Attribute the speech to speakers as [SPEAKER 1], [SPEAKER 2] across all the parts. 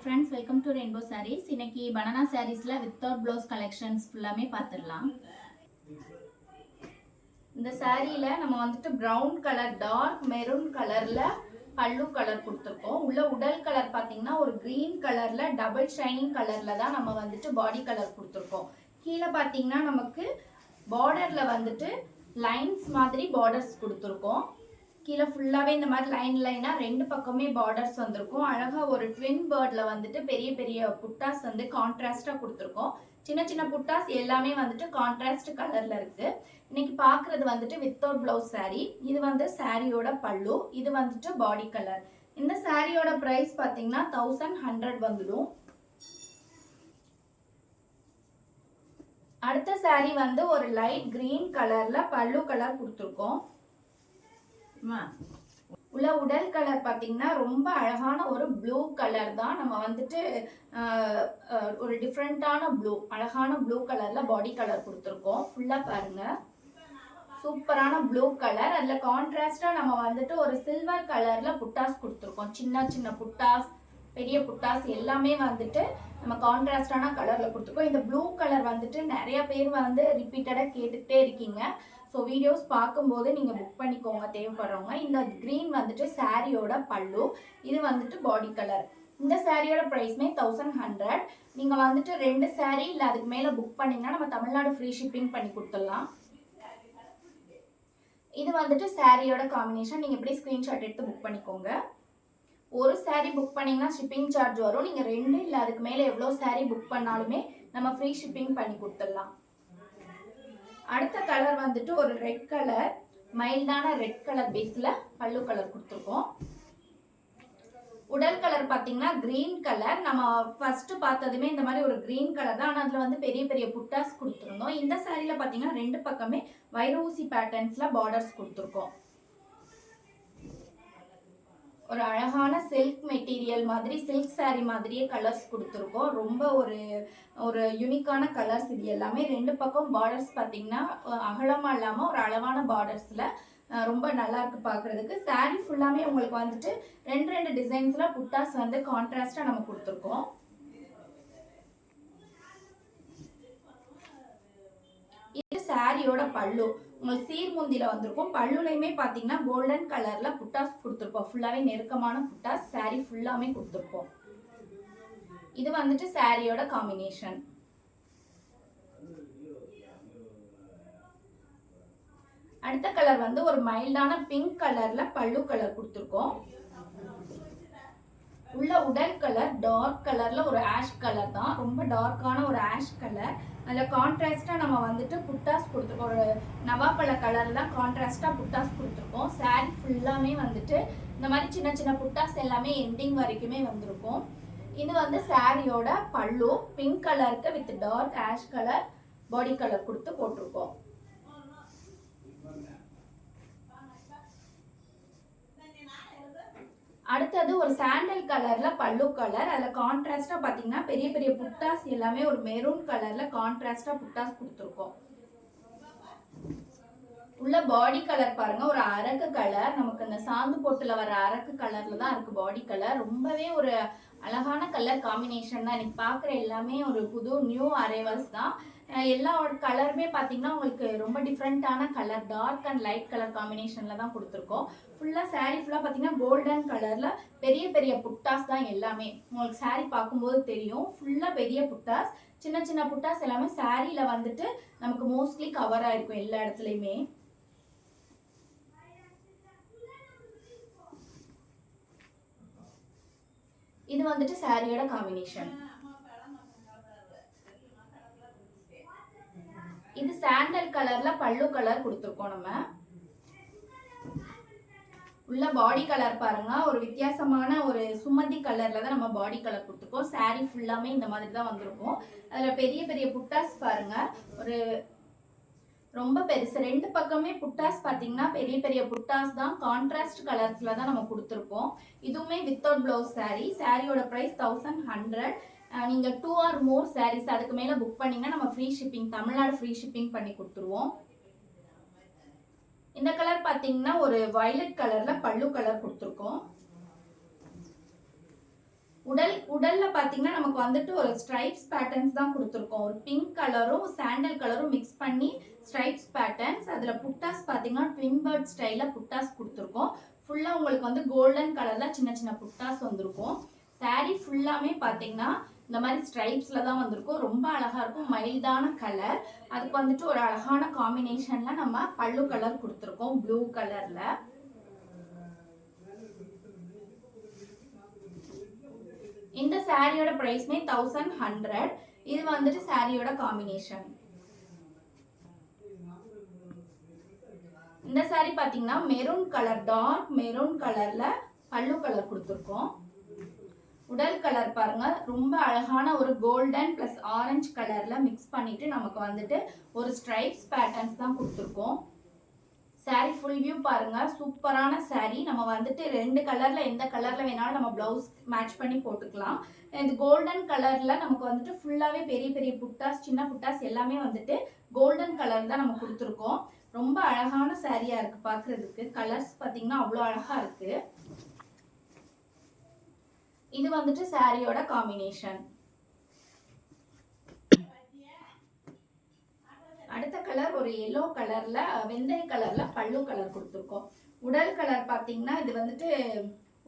[SPEAKER 1] friends, welcome to Rainbow Sarees. இன்னைக்கு banana sareesல without blouse collections ஃபுல்லாமே பார்த்துடலாம். இந்த சாரியில நம்ம வந்துட்டு brown color dark maroon கலர்ல பல்லு கலர் கொடுத்துருக்கோம். உள்ள உடல் கலர் பார்த்தீங்கன்னா ஒரு green கலர்ல டபுள் ஷைனிங் கலர்ல தான் நம்ம வந்துட்டு பாடி கலர் கொடுத்துருக்கோம். கீழே பார்த்தீங்கன்னா நமக்கு பார்டர்ல வந்துட்டு லைன்ஸ் மாதிரி பார்டர்ஸ் கொடுத்துருக்கோம். கீழே ஃபுல்லாகவே இந்த மாதிரி லைனாக ரெண்டு பக்கமே பார்டர்ஸ் வந்திருக்கும். அழகாக ஒரு ட்வின் பேர்டில் வந்துட்டு பெரிய பெரிய புட்டாஸ் வந்து கான்ட்ராஸ்டாக கொடுத்துருக்கோம். சின்ன சின்ன புட்டாஸ் எல்லாமே வந்துட்டு கான்ட்ராஸ்ட் கலரில் இருக்குது. இன்னைக்கு பார்க்குறது வந்துட்டு வித்தவுட் ப்ளவுஸ் சாரீ. இது வந்து சாரியோட பல்லு, இது வந்துட்டு பாடி கலர். இந்த சாரியோட ப்ரைஸ் பார்த்தீங்கன்னா 1100 வந்துடும். அடுத்த சாரீ வந்து ஒரு லைட் கிரீன் கலரில் பல்லு கலர் கொடுத்துருக்கோம். உள்ள உடல் கலர் பார்த்தீங்கன்னா ரொம்ப அழகான ஒரு ப்ளூ கலர் தான். நம்ம வந்துட்டு ஒரு டிஃப்ரெண்டான ப்ளூ, அழகான ப்ளூ கலர்ல பாடி கலர் கொடுத்துருக்கோம். ஃபுல்லா பாருங்க, சூப்பரான ப்ளூ கலர். அதுல கான்ட்ராஸ்டா நம்ம வந்துட்டு ஒரு சில்வர் கலர்ல புட்டாஸ் கொடுத்துருக்கோம். சின்ன சின்ன புட்டாஸ், பெரிய புட்டாஸ் எல்லாமே வந்துட்டு நம்ம கான்ட்ராஸ்டான கலர்ல கொடுத்துருக்கோம். இந்த ப்ளூ கலர் வந்துட்டு நிறைய பேர் வந்து ரிப்பீட்டடா கேட்டுக்கிட்டே இருக்கீங்க. ஸோ வீடியோஸ் பார்க்கும்போது நீங்கள் புக் பண்ணிக்கோங்க தேவைப்படுறவங்க. இந்த க்ரீன் வந்துட்டு சாரியோட பல்லு, இது வந்துட்டு பாடி கலர். இந்த சாரியோட ப்ரைஸ்மே 1100. நீங்கள் வந்துட்டு 2 சாரீ இல்லை அதுக்கு மேலே புக் பண்ணிங்கன்னா நம்ம தமிழ்நாடு ஃப்ரீ ஷிப்பிங் பண்ணி கொடுத்துடலாம். இது வந்துட்டு சாரியோட காம்பினேஷன். நீங்கள் எப்படி ஸ்க்ரீன்ஷாட் எடுத்து புக் பண்ணிக்கோங்க. ஒரு சாரீ புக் பண்ணிங்கன்னா ஷிப்பிங் சார்ஜ் வரும். நீங்கள் 2 இல்லை அதுக்கு மேலே எவ்வளோ சாரீ புக் பண்ணாலுமே நம்ம ஃப்ரீ ஷிப்பிங் பண்ணி கொடுத்துடலாம். அடுத்த கலர் வந்துட்டு ஒரு ரெட் கலர், மைல்டான ரெட் கலர் பேஸ்ல பல்லு கலர் கொடுத்துருக்கோம். உடல் கலர் பார்த்தீங்கன்னா கிரீன் கலர். நம்ம ஃபர்ஸ்ட் பார்த்ததுமே இந்த மாதிரி ஒரு கிரீன் கலர் தான், ஆனால் அதில் வந்து பெரிய பெரிய புட்டாஸ் கொடுத்துருந்தோம். இந்த சாரியில் பார்த்தீங்கன்னா 2 பக்கமே வைரூசி பேட்டர்ன்ஸ்ல பார்டர்ஸ் கொடுத்துருக்கோம். ஒரு அழகான சில்க் மெட்டீரியல் மாதிரி, சில்க் சாரீ மாதிரியே கலர்ஸ் கொடுத்துருக்கோம். ரொம்ப ஒரு யூனிக்கான கலர்ஸ். இது எல்லாமே 2 பக்கம் பார்டர்ஸ் பார்த்தீங்கன்னா அகலமாக இல்லாமல் ஒரு அளவான பார்டர்ஸில் ரொம்ப நல்லா இருக்கு பார்க்குறதுக்கு. சாரீ ஃபுல்லாமே உங்களுக்கு வந்துட்டு 2 டிசைன்ஸில் புட்டாஸ் வந்து கான்ட்ராஸ்டாக நம்ம கொடுத்துருக்கோம். இது சாரியோட பல்லு, உங்களுக்கு சீர்முந்தில வந்திருக்கும். பல்லுலையுமே பார்த்தீங்கன்னா கோல்டன் கலர்ல புட்டாஸ் கொடுத்துருப்போம். ஃபுல்லாவே நெருக்கமான புட்டாஸ் சாரி ஃபுல்லாமே கொடுத்துருப்போம். இது வந்துட்டு சாரியோட காம்பினேஷன். அடுத்த கலர் வந்து ஒரு மைல்டான பிங்க் கலர்ல பல்லு கலர் கொடுத்துருக்கோம். உள்ள உடல் கலர் டார்க் கலர்ல ஒரு ஆஷ் கலர் தான், ரொம்ப டார்க்கான ஒரு ஆஷ் கலர். அதில் கான்ட்ராஸ்டாக நம்ம வந்துட்டு புட்டாஸ் கொடுத்துருக்கோம். ஒரு நவாப்பழ கலர்லாம் கான்ட்ராஸ்டாக புட்டாஸ் கொடுத்துருக்கோம். சாரீ ஃபுல்லாமே வந்துட்டு இந்த மாதிரி சின்ன சின்ன புட்டாஸ் எல்லாமே எண்டிங் வரைக்குமே வந்திருக்கும். இது வந்து சாரியோட பல்லு, பிங்க் கலருக்கு with dark ash colour body colour கொடுத்து போட்டிருக்கோம். அடுத்தது ஒரு சாண்டல் கலர்ல பல்லு கலர். அதில் கான்ட்ராஸ்டா பார்த்தீங்கன்னா பெரிய பெரிய புட்டாஸ் எல்லாமே ஒரு மெரூன் கலர்ல கான்ட்ராஸ்டா புட்டாஸ் கொடுத்துருக்கோம். உள்ள பாடி கலர் பாருங்க, ஒரு அரக்கு கலர். நமக்கு இந்த சாந்து போட்டுல வர அரக்கு கலர்ல தான் இருக்கு பாடி கலர். ரொம்பவே ஒரு அழகான கலர் காம்பினேஷன் தான். இன்னைக்கு பார்க்குற எல்லாமே ஒரு புது நியூ அரைவல்ஸ் தான். எல்லா கலருமே பார்த்தீங்கன்னா உங்களுக்கு ரொம்ப டிஃப்ரெண்ட்டான கலர், டார்க் அண்ட் லைட் கலர் காம்பினேஷனில் தான் கொடுத்துருக்கோம். ஃபுல்லாக சாரீ ஃபுல்லாக பார்த்தீங்கன்னா கோல்டன் கலரில் பெரிய பெரிய புட்டாஸ் தான் எல்லாமே. உங்களுக்கு சாரீ பார்க்கும்போது தெரியும், ஃபுல்லாக பெரிய புட்டாஸ். சின்ன சின்ன புட்டாஸ் எல்லாமே சாரியில் வந்துட்டு நமக்கு மோஸ்ட்லி கவர் ஆயிருக்கும் எல்லா இடத்துலையுமே. இது வந்துட்டு சாரியோட காம்பினேஷன். இது சாண்டல் கலர்ல பல்லு கலர் கொடுத்துருக்கோம். நம்ம உள்ள பாடி கலர் பாருங்க, ஒரு வித்தியாசமான ஒரு சுமதி கலர்ல தான் நம்ம பாடி கலர் கொடுத்துருக்கோம். சாரீ ஃபுல்லாமே இந்த மாதிரி தான் வந்திருக்கும். அதுல பெரிய பெரிய புட்டாஸ் பாருங்க, ஒரு ரொம்ப பெருசு. 2 பக்கமே புட்டாஸ் பார்த்தீங்கன்னா பெரிய பெரிய புட்டாஸ் தான், கான்ட்ராஸ்ட் கலர்ஸ்ல தான் நம்ம கொடுத்துருக்கோம். இதுவுமே வித்தவுட் பிளவுஸ் சாரீ. சாரியோட ப்ரைஸ் 1100. நீங்கள் 2 or more சாரீஸ் அதுக்கு மேலே புக் பண்ணிங்கன்னா நம்ம free shipping, Tamil Nadu free shipping பண்ணி கொடுத்துருவோம். இந்த கலர் பார்த்தீங்கன்னா ஒரு வயலட் கலரில் பல்லு கலர் கொடுத்துருக்கோம். உடல்ல பாத்தீங்கன்னா நமக்கு வந்துட்டு ஒரு ஸ்ட்ரைப்ஸ் பேட்டர்ன்ஸ் தான் கொடுத்துருக்கோம். ஒரு பிங்க் கலரும் சாண்டல் கலரும் மிக்ஸ் பண்ணி ஸ்ட்ரைப்ஸ் பேட்டர்ன்ஸ். அதுல புட்டாஸ் பாத்தீங்கன்னா ட்வின் பேர்ட் ஸ்டைல புட்டாஸ் கொடுத்துருக்கோம். ஃபுல்லா உங்களுக்கு வந்து கோல்டன் கலர்ல சின்ன சின்ன புட்டாஸ் வந்திருக்கும். சாரீ ஃபுல்லாமே பாத்தீங்கன்னா இந்த மாதிரி ஸ்ட்ரைப்ஸ்ல தான் வந்திருக்கும். ரொம்ப அழகா இருக்கும். மைல்டான கலர். அதுக்கு வந்துட்டு ஒரு அழகான காம்பினேஷன்ல நம்ம பல்லு கலர் கொடுத்துருக்கோம் ப்ளூ கலர்ல. இந்த சாரியோட பிரைஸ்மே 1100. இது வந்துட்டு சாரியோட காம்பினேஷன். இந்த சாரி பாத்தீங்கன்னா மெரூன் கலர், டார்க் மெரூன் கலர்ல பல்லு கலர் கொடுத்துருக்கோம். உடல் கலர் பாருங்க, ரொம்ப அழகான ஒரு கோல்டன் பிளஸ் ஆரஞ்சு கலர்ல மிக்ஸ் பண்ணிட்டு நமக்கு வந்துட்டு ஒரு ஸ்ட்ரைப்ஸ் பேட்டர்ன்ஸ் தான் கொடுத்துருக்கோம். சாரி ஃபுல் வியூ பாருங்க, சூப்பரான சாரி. நம்ம வந்துட்டு 2 கலர்ல எந்த கலர்ல வேணாலும் நம்ம பிளவுஸ் மேட்ச் பண்ணி போட்டுக்கலாம். இந்த கோல்டன் கலர்ல நமக்கு வந்துட்டு ஃபுல்லாவே பெரிய பெரிய புட்டாஸ், சின்ன புட்டாஸ் எல்லாமே வந்துட்டு கோல்டன் கலர் தான் நம்ம கொடுத்துருக்கோம். ரொம்ப அழகான சாரியா இருக்கு பாக்குறதுக்கு. கலர்ஸ் பாத்தீங்கன்னா அவ்வளோ அழகா இருக்கு. இது வந்துட்டு சாரியோட காம்பினேஷன். அடுத்த கலர் ஒரு எல்லோ கலர்ல வெந்தய கலர்ல பல்லு கலர் கொடுத்துருக்கோம். உடல் கலர் பாத்தீங்கன்னா இது வந்துட்டு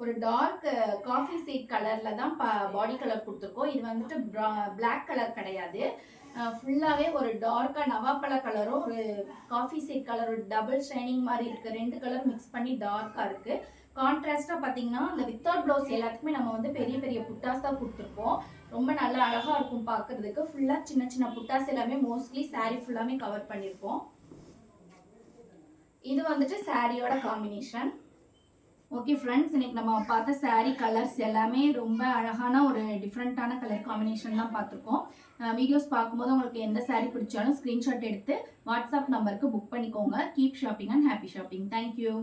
[SPEAKER 1] ஒரு டார்க் காஃபி சீட் கலர்ல தான் பாடி கலர் கொடுத்துருக்கோம். இது வந்துட்டு பிளாக் கலர் கிடையாது. ஃபுல்லாவே ஒரு டார்க்கா நவாப்பழ கலரும் ஒரு காஃபி சீட் கலர், ஒரு டபுள் ஷைனிங் மாதிரி இருக்கு. 2 கலர் மிக்ஸ் பண்ணி டார்க்கா இருக்கு. கான்ட்ராஸ்டா பாத்தீங்கன்னா இந்த வித்தவுட் பிளவுஸ் எல்லாத்துக்குமே நம்ம வந்து பெரிய பெரிய புட்டாஸ் தான் கொடுத்துருக்கோம். ரொம்ப நல்லா அழகா இருக்கும் பாக்குறதுக்கு. ஃபுல்லா சின்ன சின்ன புட்டாஸ் எல்லாமே மோஸ்ட்லி சாரி ஃபுல்லாமே கவர் பண்ணிருக்கோம். இது வந்துட்டு சாரியோட காம்பினேஷன். ஓகே ஃப்ரெண்ட்ஸ், இன்னைக்கு நம்ம பார்த்த சாரி கலர்ஸ் எல்லாமே ரொம்ப அழகான ஒரு டிஃப்ரெண்டான கலர் காம்பினேஷன் தான் பார்த்துருக்கோம். வீடியோஸ் பார்க்கும்போது உங்களுக்கு எந்த சாரி பிடிச்சாலும் ஸ்க்ரீன்ஷாட் எடுத்து வாட்ஸ்அப் நம்பருக்கு புக் பண்ணிக்கோங்க. Keep shopping and happy shopping. Thank you.